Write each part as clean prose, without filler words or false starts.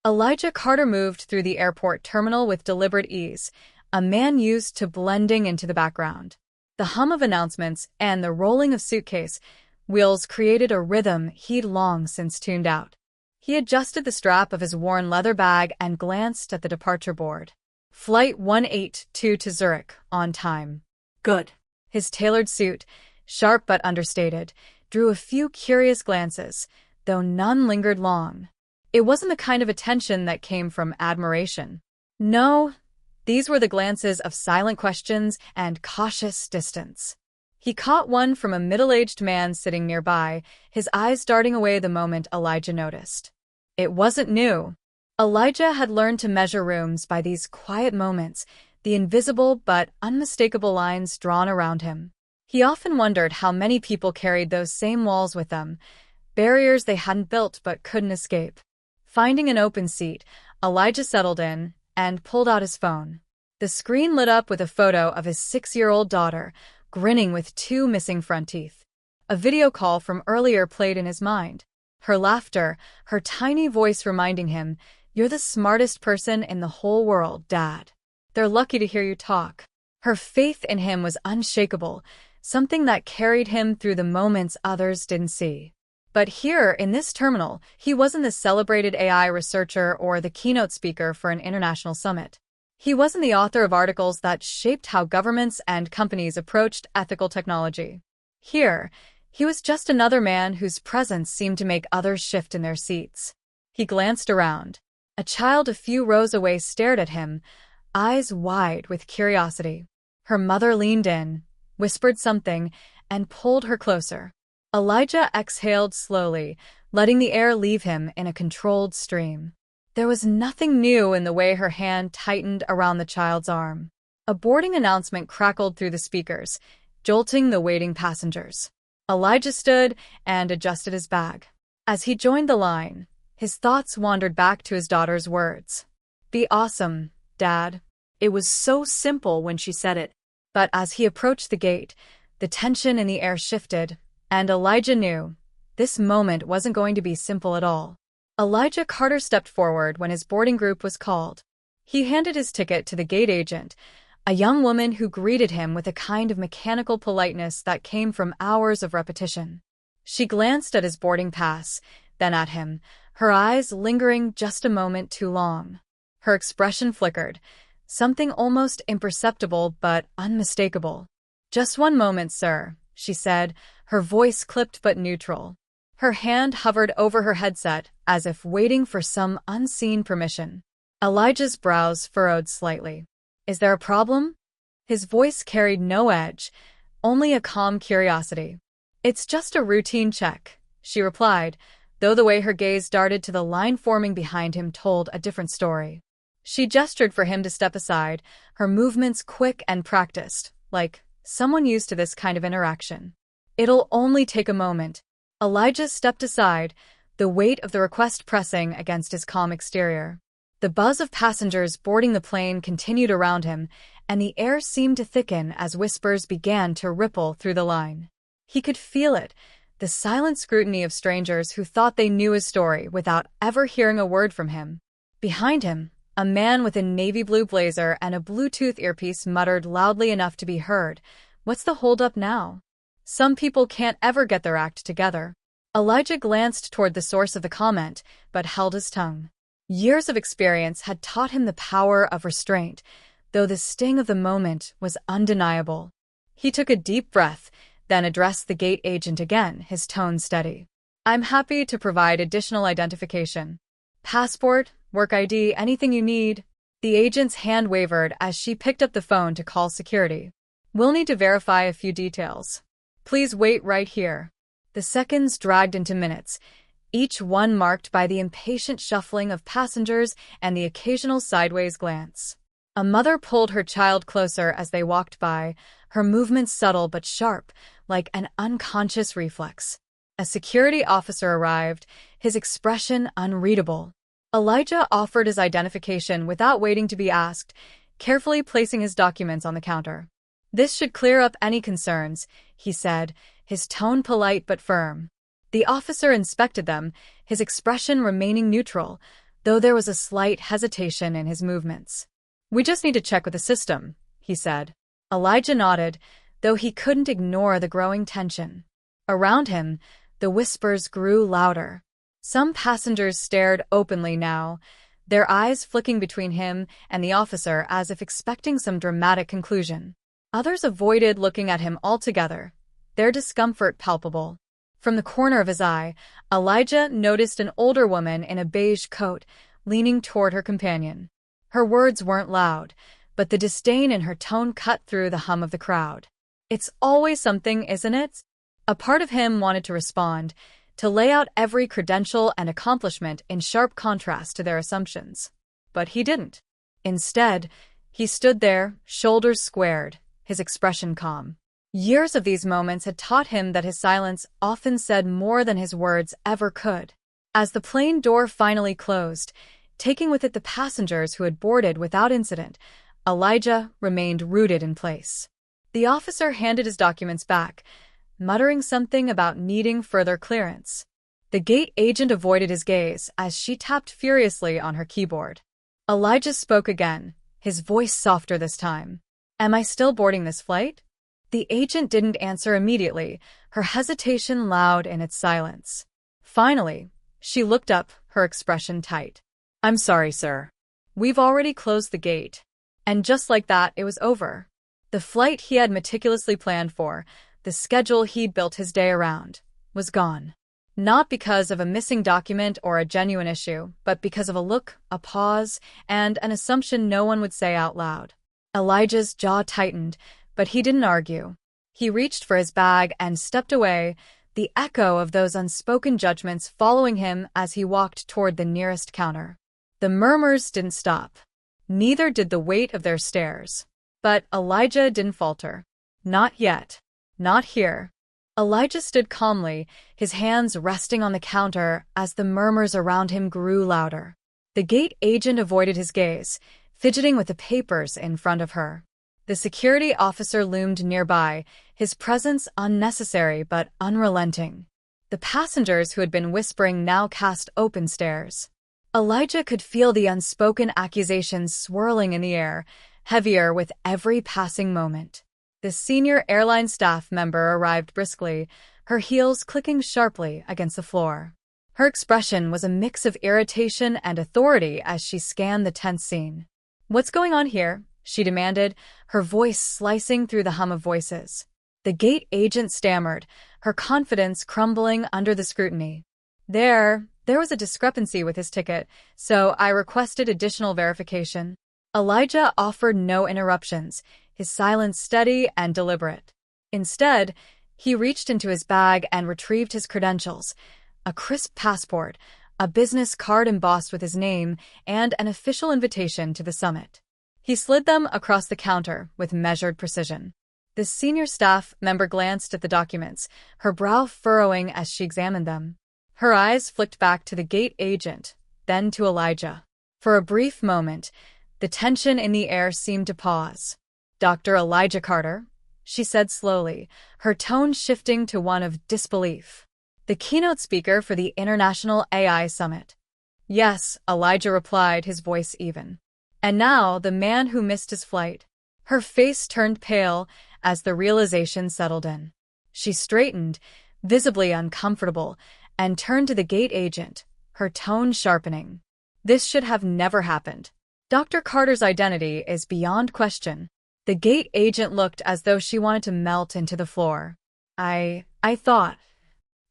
Elijah Carter moved through the airport terminal with deliberate ease, a man used to blending into the background. The hum of announcements and the rolling of suitcase wheels created a rhythm he'd long since tuned out. He adjusted the strap of his worn leather bag and glanced at the departure board. Flight 182 to Zurich, on time. Good. His tailored suit, sharp but understated, drew a few curious glances, though none lingered long. It wasn't the kind of attention that came from admiration. No, these were the glances of silent questions and cautious distance. He caught one from a middle-aged man sitting nearby, his eyes darting away the moment Elijah noticed. It wasn't new. Elijah had learned to measure rooms by these quiet moments, the invisible but unmistakable lines drawn around him. He often wondered how many people carried those same walls with them, barriers they hadn't built but couldn't escape. Finding an open seat, Elijah settled in and pulled out his phone. The screen lit up with a photo of his 6-year-old daughter, grinning with 2 missing front teeth. A video call from earlier played in his mind. Her laughter, her tiny voice reminding him, "You're the smartest person in the whole world, Dad. They're lucky to hear you talk." Her faith in him was unshakable, something that carried him through the moments others didn't see. But here, in this terminal, he wasn't the celebrated AI researcher or the keynote speaker for an international summit. He wasn't the author of articles that shaped how governments and companies approached ethical technology. Here, he was just another man whose presence seemed to make others shift in their seats. He glanced around. A child a few rows away stared at him, eyes wide with curiosity. Her mother leaned in, whispered something, and pulled her closer. Elijah exhaled slowly, letting the air leave him in a controlled stream. There was nothing new in the way her hand tightened around the child's arm. A boarding announcement crackled through the speakers, jolting the waiting passengers. Elijah stood and adjusted his bag. As he joined the line, his thoughts wandered back to his daughter's words. "Be awesome, Dad." It was so simple when she said it. But as he approached the gate, the tension in the air shifted, and Elijah knew this moment wasn't going to be simple at all. Elijah Carter stepped forward when his boarding group was called. He handed his ticket to the gate agent, a young woman who greeted him with a kind of mechanical politeness that came from hours of repetition. She glanced at his boarding pass, then at him, her eyes lingering just a moment too long. Her expression flickered, something almost imperceptible but unmistakable. "Just one moment, sir," she said, her voice clipped but neutral. Her hand hovered over her headset, as if waiting for some unseen permission. Elijah's brows furrowed slightly. "Is there a problem?" His voice carried no edge, only a calm curiosity. "It's just a routine check," she replied, though the way her gaze darted to the line forming behind him told a different story. She gestured for him to step aside, her movements quick and practiced, like someone used to this kind of interaction. "It'll only take a moment." Elijah stepped aside, the weight of the request pressing against his calm exterior. The buzz of passengers boarding the plane continued around him, and the air seemed to thicken as whispers began to ripple through the line. He could feel it, the silent scrutiny of strangers who thought they knew his story without ever hearing a word from him. Behind him, a man with a navy blue blazer and a Bluetooth earpiece muttered loudly enough to be heard, "What's the holdup now? Some people can't ever get their act together." Elijah glanced toward the source of the comment, but held his tongue. Years of experience had taught him the power of restraint, though the sting of the moment was undeniable. He took a deep breath, then addressed the gate agent again, his tone steady. "I'm happy to provide additional identification. Passport, work ID, anything you need." The agent's hand wavered as she picked up the phone to call security. "We'll need to verify a few details. Please wait right here." The seconds dragged into minutes, each one marked by the impatient shuffling of passengers and the occasional sideways glance. A mother pulled her child closer as they walked by, her movements subtle but sharp, like an unconscious reflex. A security officer arrived, his expression unreadable. Elijah offered his identification without waiting to be asked, carefully placing his documents on the counter. "This should clear up any concerns," he said, his tone polite but firm. The officer inspected them, his expression remaining neutral, though there was a slight hesitation in his movements. "We just need to check with the system," he said. Elijah nodded, though he couldn't ignore the growing tension. Around him, the whispers grew louder. Some passengers stared openly now, their eyes flicking between him and the officer as if expecting some dramatic conclusion. Others avoided looking at him altogether, their discomfort palpable. From the corner of his eye, Elijah noticed an older woman in a beige coat leaning toward her companion. Her words weren't loud, but the disdain in her tone cut through the hum of the crowd. "It's always something, isn't it?" A part of him wanted to respond, to lay out every credential and accomplishment in sharp contrast to their assumptions. But he didn't. Instead, he stood there, shoulders squared, his expression calm. Years of these moments had taught him that his silence often said more than his words ever could. As the plane door finally closed, taking with it the passengers who had boarded without incident, Elijah remained rooted in place. The officer handed his documents back, muttering something about needing further clearance. The gate agent avoided his gaze as she tapped furiously on her keyboard. Elijah spoke again, his voice softer this time. "Am I still boarding this flight?" The agent didn't answer immediately, her hesitation loud in its silence. Finally, she looked up, her expression tight. "I'm sorry, sir. We've already closed the gate." And just like that, it was over. The flight he had meticulously planned for, the schedule he'd built his day around, was gone. Not because of a missing document or a genuine issue, but because of a look, a pause, and an assumption no one would say out loud. Elijah's jaw tightened, but he didn't argue. He reached for his bag and stepped away, the echo of those unspoken judgments following him as he walked toward the nearest counter. The murmurs didn't stop. Neither did the weight of their stares. But Elijah didn't falter. Not yet. Not here. Elijah stood calmly, his hands resting on the counter as the murmurs around him grew louder. The gate agent avoided his gaze, fidgeting with the papers in front of her. The security officer loomed nearby, his presence unnecessary but unrelenting. The passengers who had been whispering now cast open stares. Elijah could feel the unspoken accusations swirling in the air, heavier with every passing moment. The senior airline staff member arrived briskly, her heels clicking sharply against the floor. Her expression was a mix of irritation and authority as she scanned the tense scene. "What's going on here?" she demanded, her voice slicing through the hum of voices. The gate agent stammered, her confidence crumbling under the scrutiny. There was a discrepancy with his ticket, so I requested additional verification." Elijah offered no interruptions, his silence steady and deliberate. Instead, he reached into his bag and retrieved his credentials, a crisp passport, a business card embossed with his name, and an official invitation to the summit. He slid them across the counter with measured precision. The senior staff member glanced at the documents, her brow furrowing as she examined them. Her eyes flicked back to the gate agent, then to Elijah. For a brief moment, the tension in the air seemed to pause. "Dr. Elijah Carter," she said slowly, her tone shifting to one of disbelief. "The keynote speaker for the International AI Summit." "Yes," Elijah replied, his voice even. "And now the man who missed his flight." Her face turned pale as the realization settled in. She straightened, visibly uncomfortable, and turned to the gate agent, her tone sharpening. "This should have never happened. Dr. Carter's identity is beyond question." The gate agent looked as though she wanted to melt into the floor. I thought."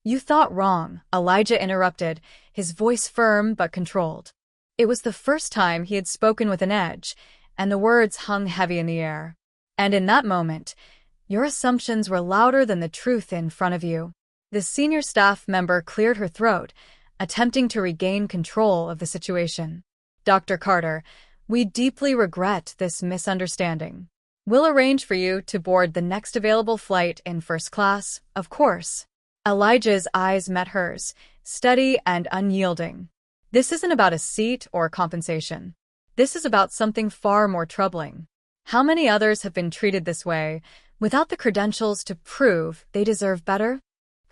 "You thought wrong," Elijah interrupted, his voice firm but controlled. It was the first time he had spoken with an edge, and the words hung heavy in the air. "And in that moment, your assumptions were louder than the truth in front of you." The senior staff member cleared her throat, attempting to regain control of the situation. "Dr. Carter, we deeply regret this misunderstanding. We'll arrange for you to board the next available flight in first class, of course." Elijah's eyes met hers, steady and unyielding. "This isn't about a seat or compensation. This is about something far more troubling. How many others have been treated this way, without the credentials to prove they deserve better?"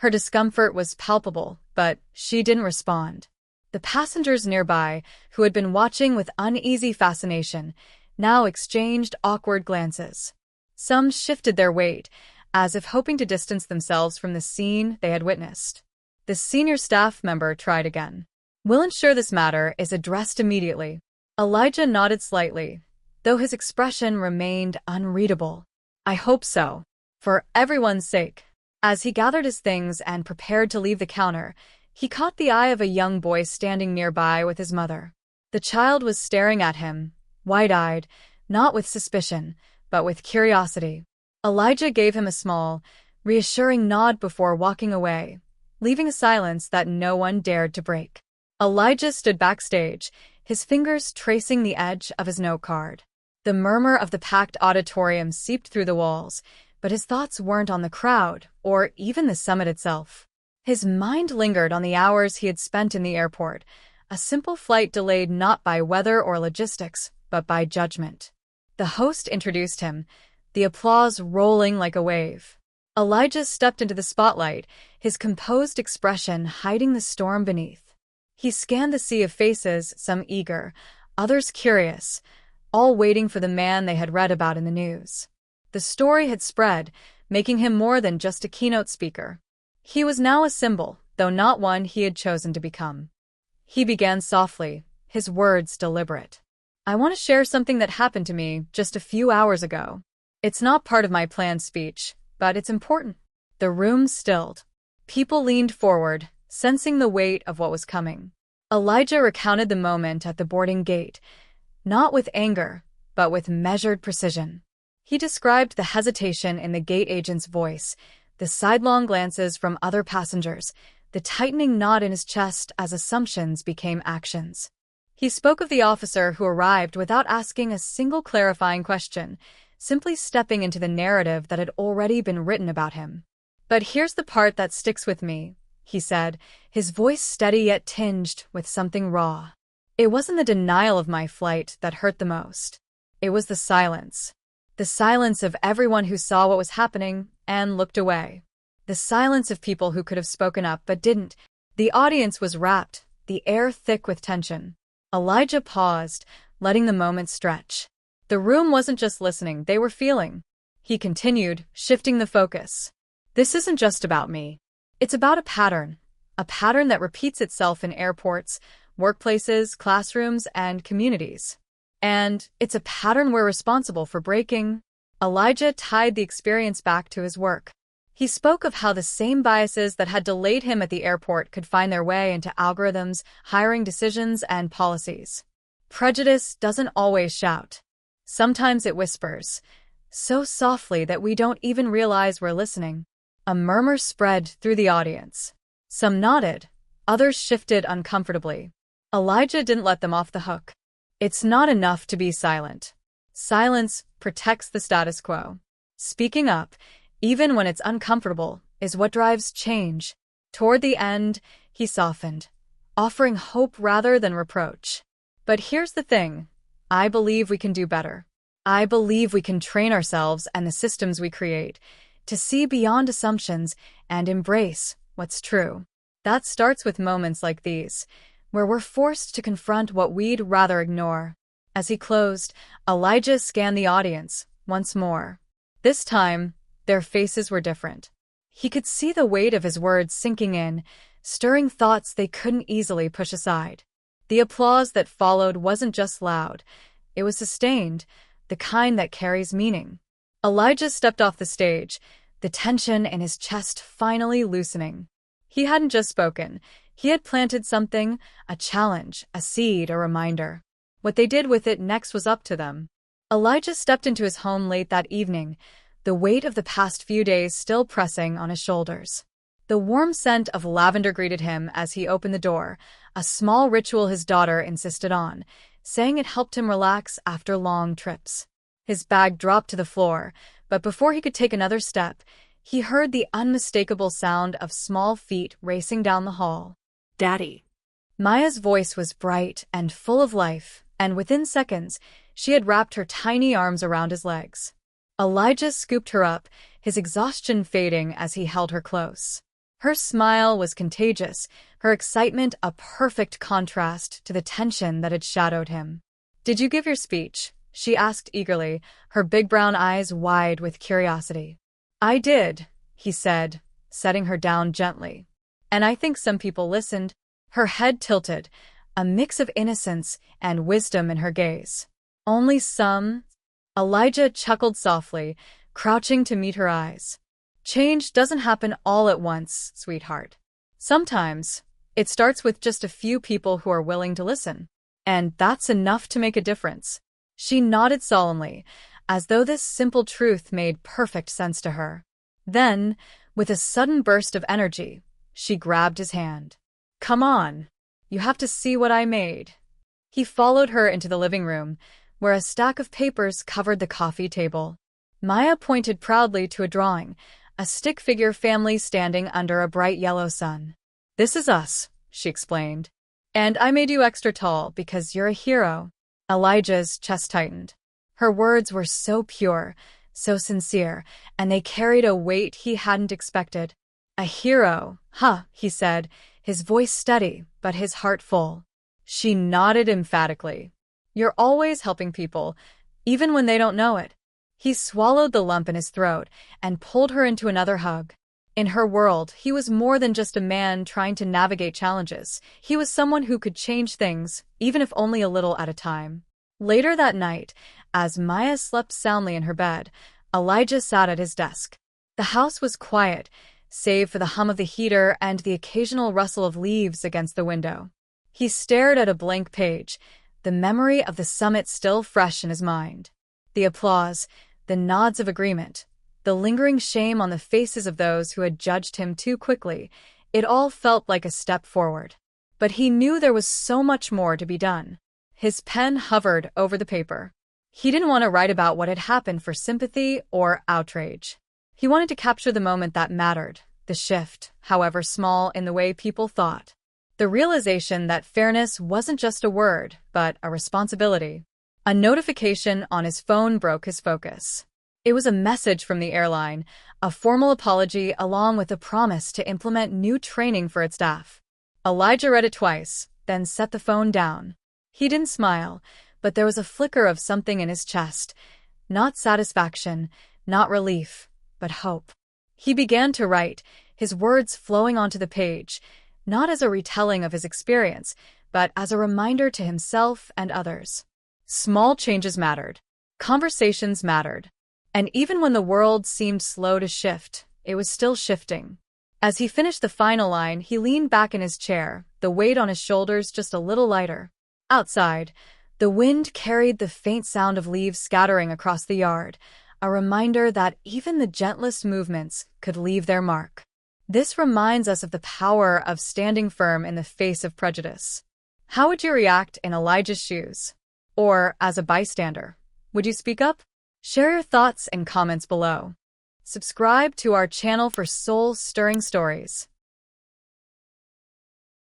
Her discomfort was palpable, but she didn't respond. The passengers nearby, who had been watching with uneasy fascination, now exchanged awkward glances. Some shifted their weight, as if hoping to distance themselves from the scene they had witnessed. The senior staff member tried again. "We'll ensure this matter is addressed immediately." Elijah nodded slightly, though his expression remained unreadable. "I hope so. For everyone's sake." As he gathered his things and prepared to leave the counter, he caught the eye of a young boy standing nearby with his mother. The child was staring at him, wide-eyed, not with suspicion, but with curiosity. Elijah gave him a small, reassuring nod before walking away, leaving a silence that no one dared to break. Elijah stood backstage, his fingers tracing the edge of his note card. The murmur of the packed auditorium seeped through the walls, but his thoughts weren't on the crowd, or even the summit itself. His mind lingered on the hours he had spent in the airport, a simple flight delayed not by weather or logistics, but by judgment. The host introduced him, the applause rolling like a wave. Elijah stepped into the spotlight, his composed expression hiding the storm beneath. He scanned the sea of faces, some eager, others curious, all waiting for the man they had read about in the news. The story had spread, making him more than just a keynote speaker. He was now a symbol, though not one he had chosen to become. He began softly, his words deliberate. "I want to share something that happened to me just a few hours ago. It's not part of my planned speech, but it's important." The room stilled. People leaned forward, sensing the weight of what was coming. Elijah recounted the moment at the boarding gate, not with anger, but with measured precision. He described the hesitation in the gate agent's voice, the sidelong glances from other passengers, the tightening knot in his chest as assumptions became actions. He spoke of the officer who arrived without asking a single clarifying question, simply stepping into the narrative that had already been written about him. "But here's the part that sticks with me," he said, his voice steady yet tinged with something raw. "It wasn't the denial of my flight that hurt the most. It was the silence. The silence of everyone who saw what was happening and looked away. The silence of people who could have spoken up but didn't. The audience was rapt, the air thick with tension." Elijah paused, letting the moment stretch. The room wasn't just listening, they were feeling. He continued, shifting the focus. "This isn't just about me. It's about a pattern that repeats itself in airports, workplaces, classrooms, and communities. And it's a pattern we're responsible for breaking." Elijah tied the experience back to his work. He spoke of how the same biases that had delayed him at the airport could find their way into algorithms, hiring decisions, and policies. Prejudice doesn't always shout. Sometimes it whispers, so softly that we don't even realize we're listening. A murmur spread through the audience. Some nodded, others shifted uncomfortably. Elijah didn't let them off the hook. It's not enough to be silent. Silence protects the status quo. Speaking up, even when it's uncomfortable, is what drives change. Toward the end, he softened, offering hope rather than reproach. "But here's the thing. I believe we can do better. I believe we can train ourselves and the systems we create to see beyond assumptions and embrace what's true. That starts with moments like these, where we're forced to confront what we'd rather ignore." As he closed, Elijah scanned the audience once more. This time, their faces were different. He could see the weight of his words sinking in, stirring thoughts they couldn't easily push aside. The applause that followed wasn't just loud, it was sustained, the kind that carries meaning. Elijah stepped off the stage, the tension in his chest finally loosening. He hadn't just spoken, he had planted something, a challenge, a seed, a reminder. What they did with it next was up to them. Elijah stepped into his home late that evening, the weight of the past few days still pressing on his shoulders. The warm scent of lavender greeted him as he opened the door, a small ritual his daughter insisted on, saying it helped him relax after long trips. His bag dropped to the floor, but before he could take another step, he heard the unmistakable sound of small feet racing down the hall. "Daddy." Maya's voice was bright and full of life, and within seconds, she had wrapped her tiny arms around his legs. Elijah scooped her up, his exhaustion fading as he held her close. Her smile was contagious, her excitement a perfect contrast to the tension that had shadowed him. "Did you give your speech?" she asked eagerly, her big brown eyes wide with curiosity. "I did," he said, setting her down gently. "And I think some people listened." Her head tilted, a mix of innocence and wisdom in her gaze. "Only some?" Elijah chuckled softly, crouching to meet her eyes. "Change doesn't happen all at once, sweetheart. Sometimes, it starts with just a few people who are willing to listen. And that's enough to make a difference." She nodded solemnly, as though this simple truth made perfect sense to her. Then, with a sudden burst of energy, she grabbed his hand. "Come on. You have to see what I made." He followed her into the living room, where a stack of papers covered the coffee table. Maya pointed proudly to a drawing, a stick figure family standing under a bright yellow sun. "This is us," she explained. "And I made you extra tall because you're a hero." Elijah's chest tightened. Her words were so pure, so sincere, and they carried a weight he hadn't expected. "A hero, huh," he said, his voice steady, but his heart full. She nodded emphatically. "You're always helping people, even when they don't know it." He swallowed the lump in his throat and pulled her into another hug. In her world, he was more than just a man trying to navigate challenges. He was someone who could change things, even if only a little at a time. Later that night, as Maya slept soundly in her bed, Elijah sat at his desk. The house was quiet, save for the hum of the heater and the occasional rustle of leaves against the window. He stared at a blank page, the memory of the summit still fresh in his mind. The applause, the nods of agreement, the lingering shame on the faces of those who had judged him too quickly, it all felt like a step forward. But he knew there was so much more to be done. His pen hovered over the paper. He didn't want to write about what had happened for sympathy or outrage. He wanted to capture the moment that mattered, the shift, however small, in the way people thought. The realization that fairness wasn't just a word, but a responsibility. A notification on his phone broke his focus. It was a message from the airline, a formal apology along with a promise to implement new training for its staff. Elijah read it twice, then set the phone down. He didn't smile, but there was a flicker of something in his chest. Not satisfaction, not relief, but hope. He began to write, his words flowing onto the page, not as a retelling of his experience, but as a reminder to himself and others. Small changes mattered. Conversations mattered. And even when the world seemed slow to shift, it was still shifting. As he finished the final line, he leaned back in his chair, the weight on his shoulders just a little lighter. Outside, the wind carried the faint sound of leaves scattering across the yard, a reminder that even the gentlest movements could leave their mark. This reminds us of the power of standing firm in the face of prejudice. How would you react in Elijah's shoes? Or as a bystander? Would you speak up? Share your thoughts and comments below. Subscribe to our channel for soul-stirring stories.